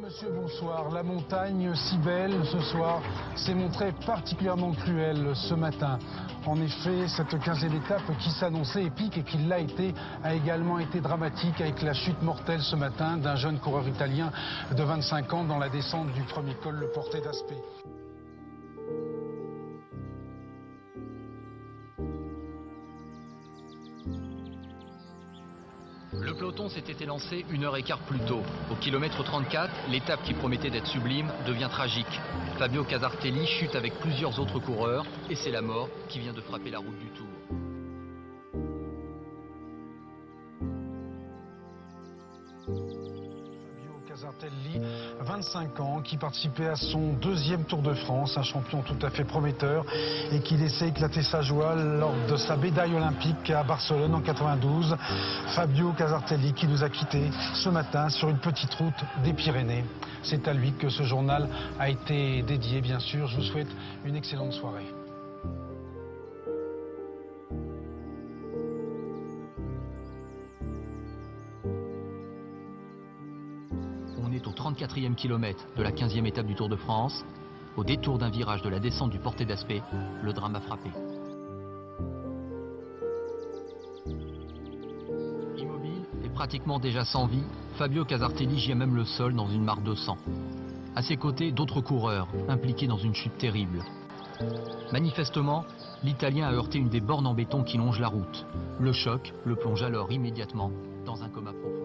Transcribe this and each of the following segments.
Monsieur, bonsoir. La montagne, si belle ce soir, s'est montrée particulièrement cruelle ce matin. En effet, cette 15e étape qui s'annonçait épique et qui l'a été, a également été dramatique avec la chute mortelle ce matin d'un jeune coureur italien de 25 ans dans la descente du premier col, le Portet d'Aspet. Le peloton s'était élancé 1h15 plus tôt. Au kilomètre 34, l'étape qui promettait d'être sublime devient tragique. Fabio Casartelli chute avec plusieurs autres coureurs et c'est la mort qui vient de frapper la route du Tour. Casartelli, 25 ans, qui participait à son 2e Tour de France, un champion tout à fait prometteur et qui laissait éclater sa joie lors de sa médaille olympique à Barcelone en 92. Fabio Casartelli qui nous a quittés ce matin sur une petite route des Pyrénées. C'est à lui que ce journal a été dédié, bien sûr. Je vous souhaite une excellente soirée. On est au 34e kilomètre de la 15e étape du Tour de France. Au détour d'un virage de la descente du Portet d'Aspet, le drame a frappé. Immobile et pratiquement déjà sans vie, Fabio Casartelli gît même le sol dans une mare de sang. À ses côtés, d'autres coureurs impliqués dans une chute terrible. Manifestement, l'Italien a heurté une des bornes en béton qui longe la route. Le choc le plonge alors immédiatement dans un coma profond.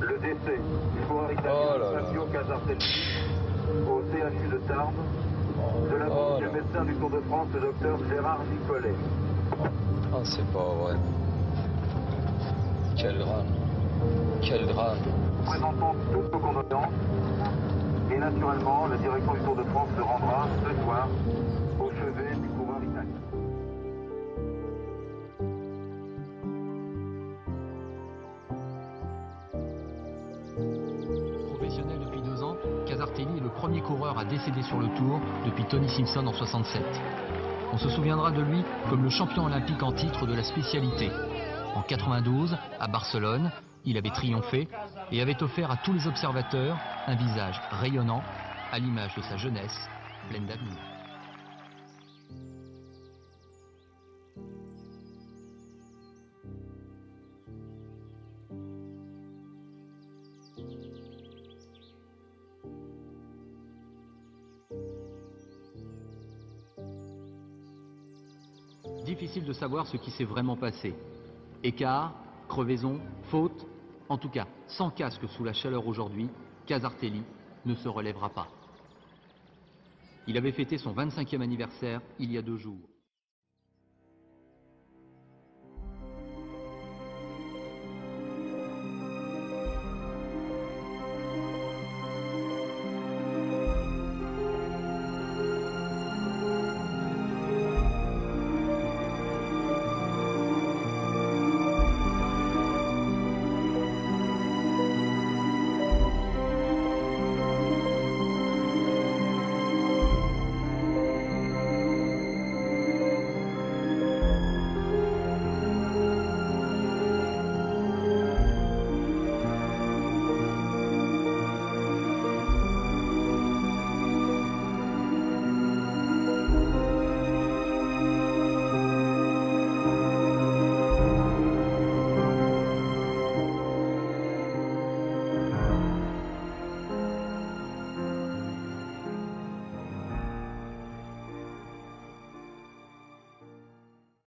Le décès du coureur italien Fabio Casartelli au CHU de Tarbes, de la bouche du médecin du Tour de France, le docteur Gérard Nicolet. Ah, c'est pas vrai. Quel drame. Quel drame. Nous présentons toutes nos condoléances et naturellement la direction du Tour de France se rendra ce soir au chevet du coureur italien. Professionnel depuis 2 ans, Casartelli est le premier coureur à décéder sur le Tour depuis Tony Simpson en 67. On se souviendra de lui comme le champion olympique en titre de la spécialité. En 92, à Barcelone, il avait triomphé et avait offert à tous les observateurs un visage rayonnant à l'image de sa jeunesse pleine d'avenir. Difficile de savoir ce qui s'est vraiment passé. Écart, crevaison, faute, en tout cas, sans casque sous la chaleur aujourd'hui, Casartelli ne se relèvera pas. Il avait fêté son 25e anniversaire il y a 2 jours.